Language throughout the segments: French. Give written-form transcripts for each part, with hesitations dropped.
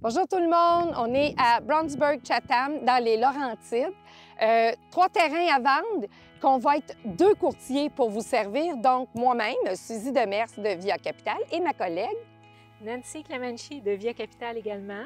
Bonjour tout le monde, on est à Brownsburg-Chatham dans les Laurentides. 3 terrains à vendre, qu'on va être 2 courtiers pour vous servir. Donc moi-même, Suzy Demers de Via Capital et ma collègue Nancy Clemenchi de Via Capital également.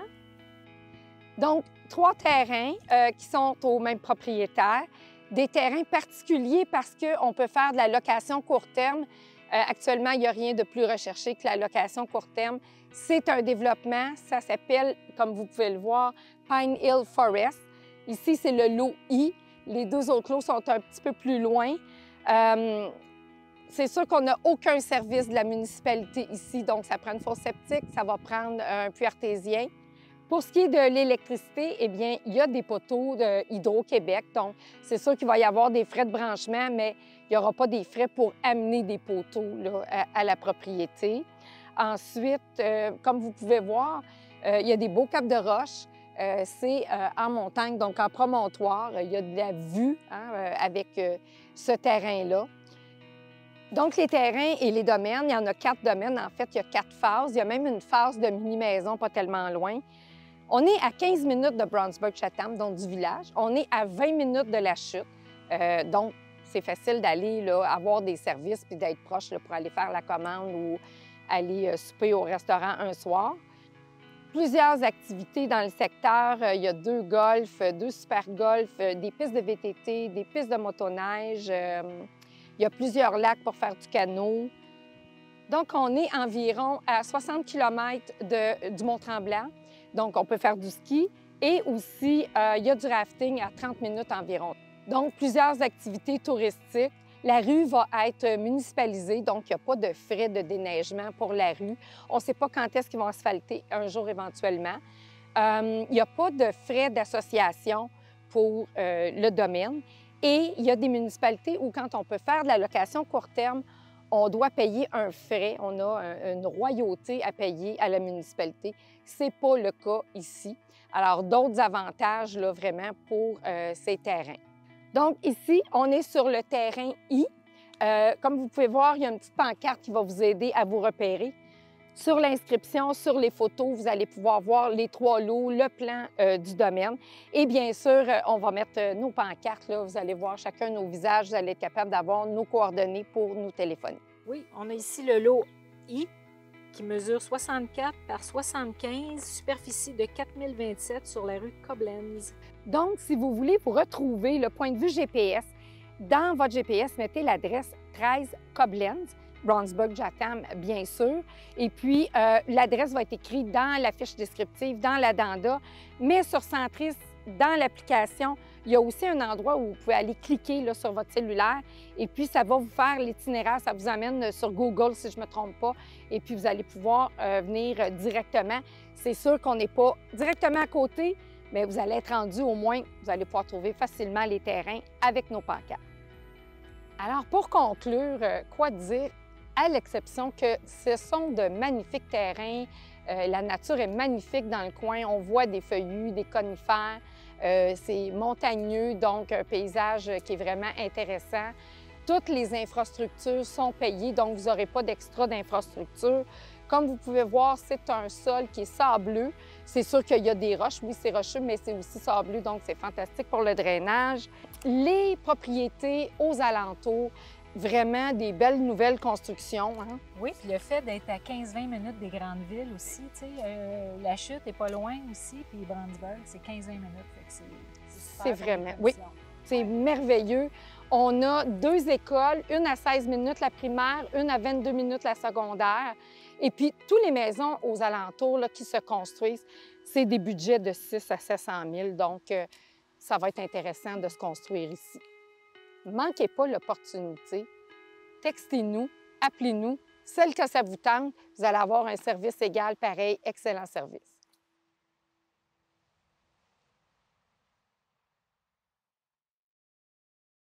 Donc 3 terrains qui sont au même propriétaire, des terrains particuliers parce qu'on peut faire de la location court terme. Actuellement, il n'y a rien de plus recherché que la location court terme. C'est un développement, ça s'appelle, comme vous pouvez le voir, Pine Hill Forest. Ici, c'est le lot I. Les 2 autres lots sont un petit peu plus loin. C'est sûr qu'on n'a aucun service de la municipalité ici, donc ça prend une fosse septique, ça va prendre un puits artésien. Pour ce qui est de l'électricité, eh bien, il y a des poteaux de Hydro-Québec, donc c'est sûr qu'il va y avoir des frais de branchement, mais il n'y aura pas des frais pour amener des poteaux là, à la propriété. Ensuite, comme vous pouvez voir, il y a des beaux caps de roche. C'est en montagne, donc en promontoire. Il y a de la vue avec ce terrain-là. Donc, les terrains et les domaines, il y en a 4 domaines. En fait, il y a 4 phases. Il y a même une phase de mini-maison pas tellement loin. On est à 15 minutes de Brownsburg-Chatham, donc du village. On est à 20 minutes de la chute. Donc, c'est facile d'aller là, avoir des services puis d'être proche là, pour aller faire la commande ou aller souper au restaurant un soir. Plusieurs activités dans le secteur. Il y a 2 golfs, 2 super golfs, des pistes de VTT, des pistes de motoneige. Il y a plusieurs lacs pour faire du canot. Donc, on est environ à 60 km du Mont-Tremblant. Donc, on peut faire du ski et aussi, il y a du rafting à 30 minutes environ. Donc, plusieurs activités touristiques. La rue va être municipalisée, donc il n'y a pas de frais de déneigement pour la rue. On ne sait pas quand est-ce qu'ils vont asphalter un jour éventuellement. Il n'y a pas de frais d'association pour le domaine. Et il y a des municipalités où, quand on peut faire de la location court terme, on doit payer un frais. On a une royauté à payer à la municipalité. Ce n'est pas le cas ici. Alors, d'autres avantages, là, vraiment, pour ces terrains. Donc, ici, on est sur le terrain I. Comme vous pouvez voir, il y a une petite pancarte qui va vous aider à vous repérer. Sur l'inscription, sur les photos, vous allez pouvoir voir les 3 lots, le plan du domaine. Et bien sûr, on va mettre nos pancartes. Là. Vous allez voir chacun nos visages. Vous allez être capable d'avoir nos coordonnées pour nous téléphoner. Oui, on a ici le lot I qui mesure 64 par 75, superficie de 4027 sur la rue Koblenz. Donc, si vous voulez vous retrouver le point de vue GPS, dans votre GPS, mettez l'adresse 13 Koblenz, Brownsburg-Chatham, bien sûr. Et puis, l'adresse va être écrite dans la fiche descriptive, dans l'addenda, mais sur Centris, dans l'application, il y a aussi un endroit où vous pouvez aller cliquer là, sur votre cellulaire et puis ça va vous faire l'itinéraire, ça vous amène sur Google si je ne me trompe pas et puis vous allez pouvoir venir directement. C'est sûr qu'on n'est pas directement à côté, mais vous allez être rendu au moins, vous allez pouvoir trouver facilement les terrains avec nos pancartes. Alors pour conclure, quoi dire, à l'exception que ce sont de magnifiques terrains, la nature est magnifique dans le coin, on voit des feuillus, des conifères, c'est montagneux, donc un paysage qui est vraiment intéressant. Toutes les infrastructures sont payées, donc vous n'aurez pas d'extra d'infrastructures. Comme vous pouvez voir, c'est un sol qui est sableux. C'est sûr qu'il y a des roches, oui, c'est rocheux, mais c'est aussi sableux, donc c'est fantastique pour le drainage. Les propriétés aux alentours, vraiment des belles nouvelles constructions. Hein? Oui, puis le fait d'être à 15-20 minutes des grandes villes aussi, tu sais, la chute est pas loin aussi, puis Brownsburg, c'est 15-20 minutes, c'est vraiment, oui, c'est merveilleux. On a 2 écoles, une à 16 minutes la primaire, une à 22 minutes la secondaire. Et puis, toutes les maisons aux alentours là, qui se construisent, c'est des budgets de 6 à 700 000. Donc, ça va être intéressant de se construire ici. Ne manquez pas l'opportunité. Textez-nous, appelez-nous. Celle que ça vous tente, vous allez avoir un service égal, pareil, excellent service.